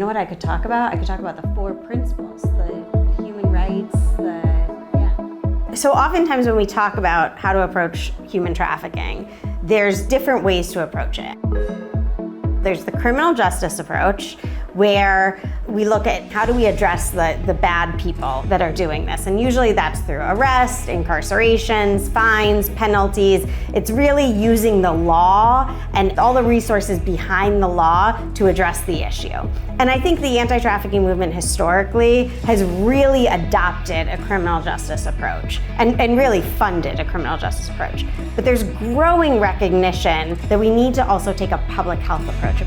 You know what I could talk about? I could talk about the 4 principles, the human rights, So oftentimes when we talk about how to approach human trafficking, there's different ways to approach it. There's the criminal justice approach, where we look at how do we address the bad people that are doing this. And usually that's through arrest, incarcerations, fines, penalties. It's really using the law and all the resources behind the law to address the issue. And I think the anti-trafficking movement historically has really adopted a criminal justice approach and really funded a criminal justice approach. But there's growing recognition that we need to also take a public health approach.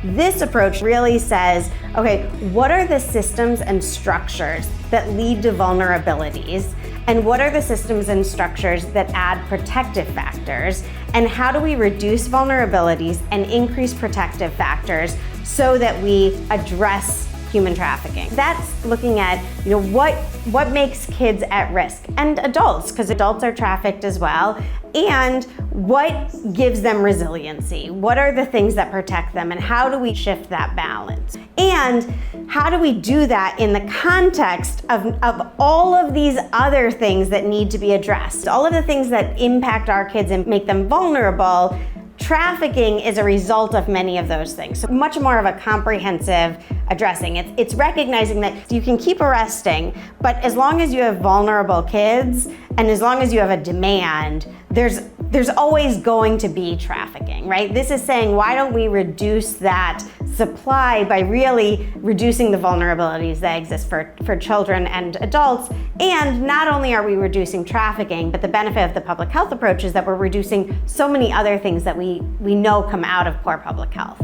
This approach really says, okay, what are the systems and structures that lead to vulnerabilities? And what are the systems and structures that add protective factors? And how do we reduce vulnerabilities and increase protective factors so that we address human trafficking? That's looking at, what makes kids at risk, and adults, because adults are trafficked as well, and what gives them resiliency? What are the things that protect them, and how do we shift that balance? And how do we do that in the context of all of these other things that need to be addressed? All of the things that impact our kids and make them vulnerable. Trafficking is a result of many of those things. So much more of a comprehensive addressing. It's recognizing that you can keep arresting, but as long as you have vulnerable kids and as long as you have a demand, there's always going to be trafficking, right? This is saying, why don't we reduce that supply by really reducing the vulnerabilities that exist for children and adults? And not only are we reducing trafficking, but the benefit of the public health approach is that we're reducing so many other things that we know come out of poor public health.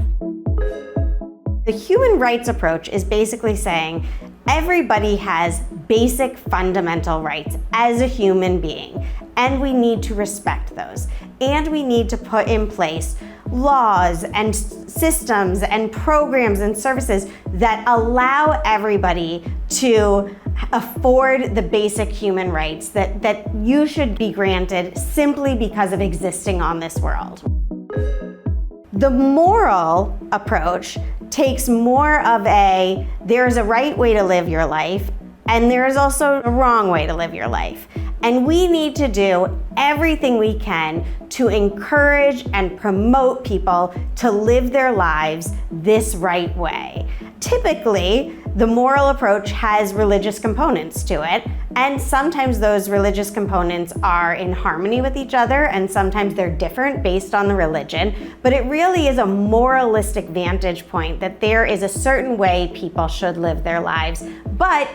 The human rights approach is basically saying everybody has basic fundamental rights as a human being, and we need to respect those. And we need to put in place laws and systems and programs and services that allow everybody to afford the basic human rights that you should be granted simply because of existing on this world. The moral approach takes more of there's a right way to live your life, and there is also a wrong way to live your life. And we need to do everything we can to encourage and promote people to live their lives this right way. Typically, the moral approach has religious components to it, and sometimes those religious components are in harmony with each other, and sometimes they're different based on the religion. But it really is a moralistic vantage point that there is a certain way people should live their lives. But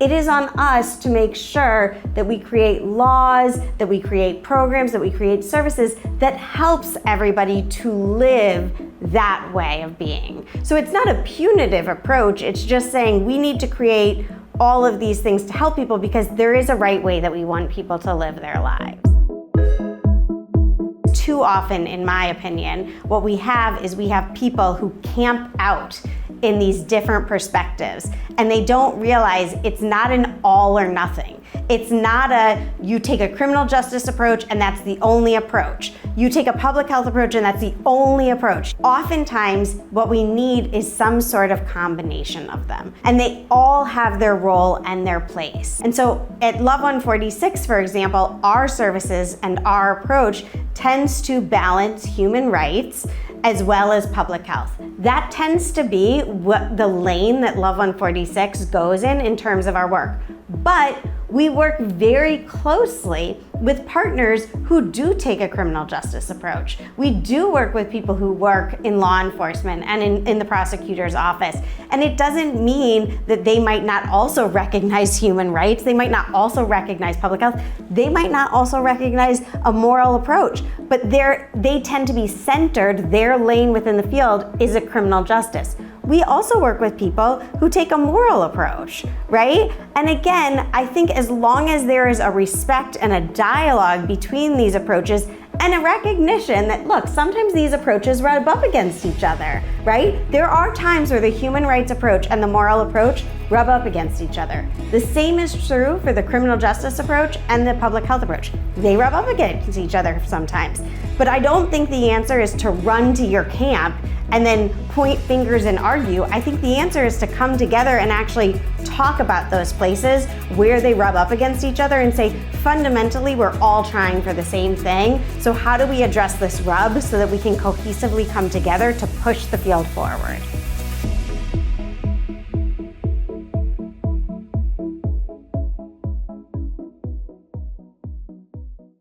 it is on us to make sure that we create laws, that we create programs, that we create services that helps everybody to live that way of being. So it's not a punitive approach, it's just saying we need to create all of these things to help people because there is a right way that we want people to live their lives. Too often, in my opinion, what we have is we have people who camp out in these different perspectives, and they don't realize it's not an all or nothing. It's not you take a criminal justice approach and that's the only approach. You take a public health approach and that's the only approach. Oftentimes, what we need is some sort of combination of them, and they all have their role and their place. And so at Love146, for example, our services and our approach tends to balance human rights as well as public health. That tends to be what the lane that Love146 goes in terms of our work. But we work very closely with partners who do take a criminal justice approach. We do work with people who work in law enforcement and in the prosecutor's office. And it doesn't mean that they might not also recognize human rights. They might not also recognize public health. They might not also recognize a moral approach. But they tend to be centered, their lane within the field is a criminal justice. We also work with people who take a moral approach, right? And again, I think as long as there is a respect and a dialogue between these approaches and a recognition that, look, sometimes these approaches rub up against each other, right? There are times where the human rights approach and the moral approach rub up against each other. The same is true for the criminal justice approach and the public health approach. They rub up against each other sometimes. But I don't think the answer is to run to your camp and then point fingers and argue. I think the answer is to come together and actually talk about those places where they rub up against each other and say, fundamentally, we're all trying for the same thing. So how do we address this rub so that we can cohesively come together to push the field forward?